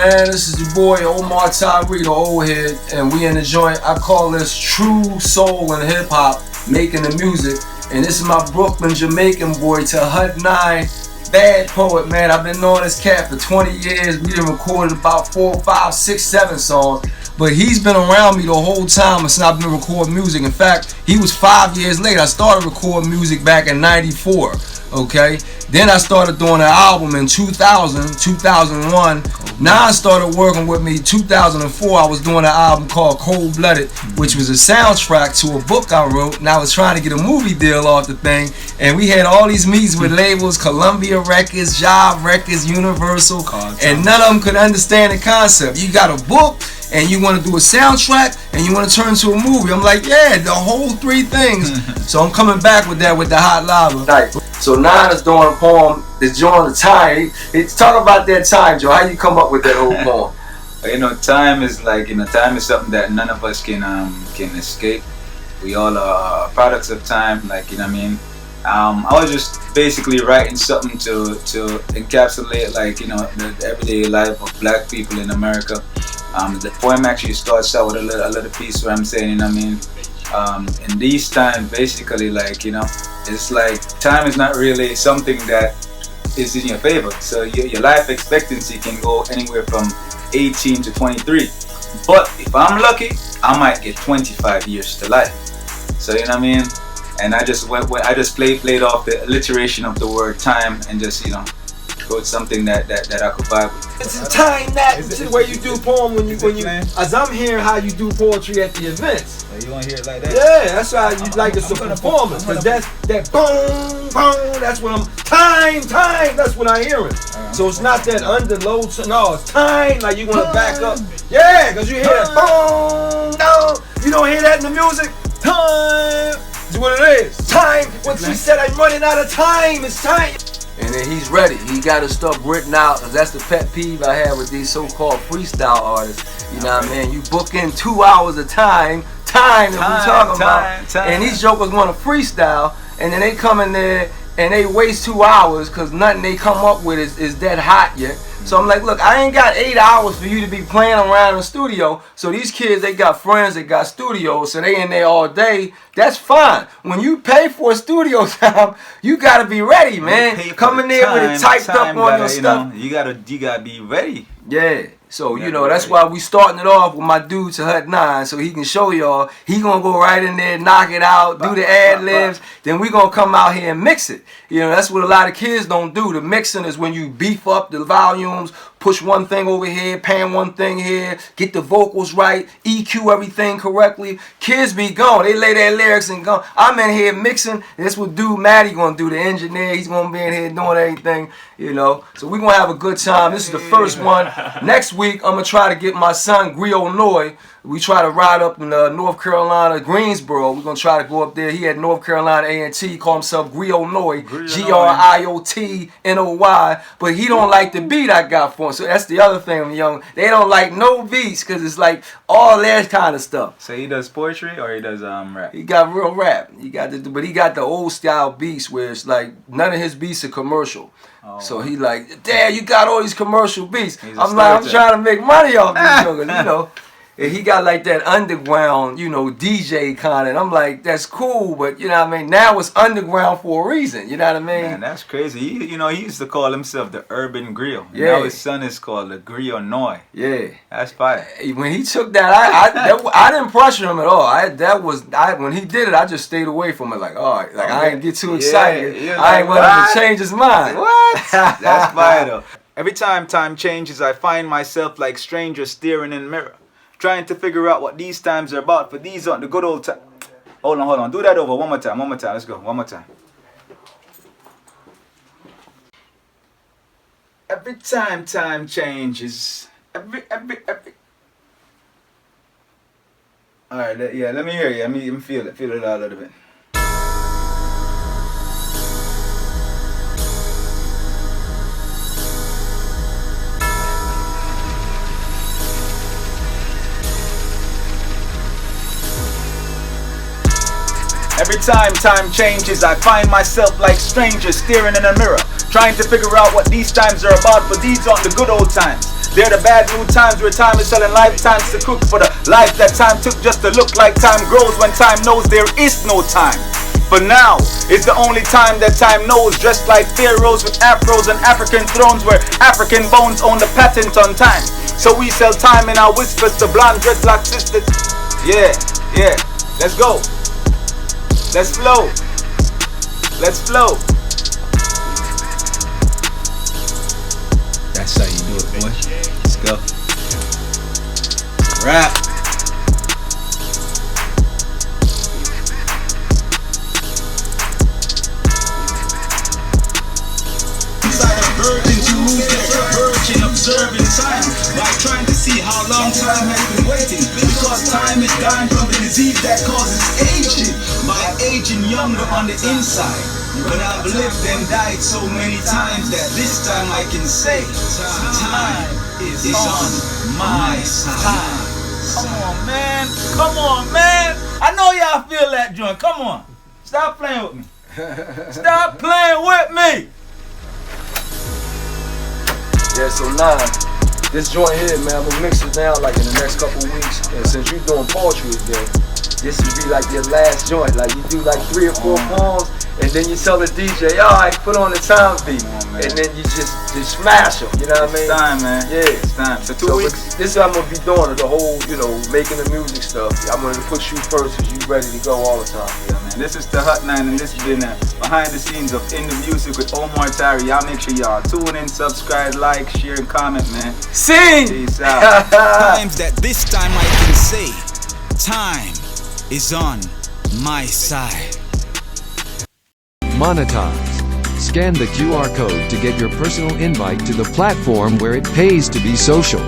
man? This is your boy OMAR TYREE, the old head, and we in the joint. I call this true soul and hip hop, making the music. And this is my Brooklyn Jamaican boy, to Hut 9, bad poet, man. I've been knowing this cat for 20 years. We done recorded about 4, 5, 6, 7 songs. But he's been around me the whole time since I've been recording music. In fact, he was 5 years late. I started recording music back in '94, okay? Then I started doing an album in 2000, 2001. Now I started working with me 2004. I was doing an album called Cold Blooded, which was a soundtrack to a book I wrote. And I was trying to get a movie deal off the thing. And we had all these meetings with labels, Columbia Records, Jive Records, Universal. And none of them could understand the concept. You got a book, and you want to do a soundtrack, and you want to turn into a movie. I'm like, yeah, the whole 3 things. So I'm coming back with that with the Hot Lava. Right. So Nine is doing a poem that's drawing the time. It's talk about that time, Joe. How you come up with that whole poem? You know, time is like, time is something that none of us can escape. We all are products of time, like, you know what I mean? I was just basically writing something to encapsulate, like, the everyday life of black people in America. The poem actually starts out with a little piece where I'm saying, you know what I mean, in these times, basically, like, it's like time is not really something that is in your favor. So your life expectancy can go anywhere from 18 to 23. But if I'm lucky, I might get 25 years to life. So, you know what I mean? And I just played off the alliteration of the word time and just, wrote something that I could vibe with. It's in time that where you do poem when you as I'm hearing how you do poetry at the events. You want to hear it like that? Yeah, that's how you like it's a performance. Cause that's that boom, boom. That's what I'm time. That's what I'm hearing. So it's not that under load. No, it's time. Like you want to back up. Yeah, cause you hear that boom, no. You don't hear that in the music. Time. That's what it is. Time. When she said I'm running out of time, it's time. And then he's ready. He got his stuff written out, because that's the pet peeve I have with these so-called freestyle artists. You know what I mean? You book in 2 hours of time that we talking about. And these jokers want to freestyle, and then they come in there and they waste 2 hours because nothing they come up with is that hot yet. So I'm like, look, I ain't got 8 hours for you to be playing around in the studio. So these kids, they got friends, they got studios, so they in there all day. That's fine. When you pay for a studio time, you gotta be ready, man. Come in there with it typed up on your stuff. You gotta be ready. Yeah. So, that's why we starting it off with my dude to Hut 9, so he can show y'all. He gonna go right in there, knock it out, do the ad-libs. Then we gonna come out here and mix it. That's what a lot of kids don't do. The mixing is when you beef up the volumes, push one thing over here, pan one thing here, get the vocals right, EQ everything correctly. Kids be gone. They lay their lyrics and go. I'm in here mixing. This what dude Matty gonna do, the engineer. He's gonna be in here doing everything, So we gonna have a good time. This is the first one. Next week, I'm gonna try to get my son Griot Noy. We try to ride up in North Carolina, Greensboro. We're gonna try to go up there. He had North Carolina A&T. He called himself Griot Noy, GRIOTNOY. But he don't like the beat I got for him. So that's the other thing, They don't like no beats because it's like all that kind of stuff. So he does poetry or he does rap? He got real rap. But he got the old style beats where it's like none of his beats are commercial. So he like, Dad, you got all these commercial beats. I'm like, I'm trying to make money off these jokers, And he got like that underground, DJ kind of. And I'm like, that's cool, but you know what I mean? Now it's underground for a reason, you know what I mean? Man, that's crazy. He used to call himself the Urban Griot. Yeah. Now his son is called the Griot Noy. Yeah. That's fire. When he took that, I didn't pressure him at all. When he did it, I just stayed away from it. Like, all right, like I ain't get too excited. Yeah, I ain't want him to change his mind. What? That's fire though. Every time changes, I find myself like strangers staring in the mirror, trying to figure out what these times are about. For these aren't the good old times. Hold on. Do that over one more time. Let's go. One more time. Every time changes. Every. All right. Let me hear you. Let me feel it. Feel it out a little bit. Every time changes, I find myself like strangers staring in a mirror, trying to figure out what these times are about, but these aren't the good old times. They're the bad new times where time is selling lifetimes to cook for the life that time took just to look like time grows when time knows there is no time. For now is the only time that time knows, dressed like pharaohs with afros and African thrones where African bones own the patent on time. So we sell time in our whispers to blonde dreadlock sisters. Yeah, let's go. Let's flow. Let's flow. That's how you do it, boy. Let's go. Rap. Observing time by trying to see how long time has been waiting, because time is dying from the disease that causes aging. By aging younger on the inside, but I've lived and died so many times that this time I can say time is on my side. Come on, man. I know y'all feel that joint. Come on, stop playing with me. Stop playing with me. Yeah, so nah, this joint here, man, I'm gonna mix it down like in the next couple of weeks. And since you're doing poetry again, this would be like your last joint. Like you do like 3 or 4 poems, and then you tell the DJ, alright, put on the time beat. And then you just smash them, you know what I mean? It's time, man. Yeah. It's time. So 2 weeks. This is how I'm gonna be doing it, the whole, making the music stuff. I'm gonna put you first because you ready to go all the time. Yeah, man. This is the Hot 9, and this has been behind the scenes of In The Music with OMAR TYREE. Y'all make sure y'all tune in, subscribe, like, share, and comment, man. Sing! Peace out. Times that this time I can say, time is on my side. Monetize. Scan the QR code to get your personal invite to the platform where it pays to be social.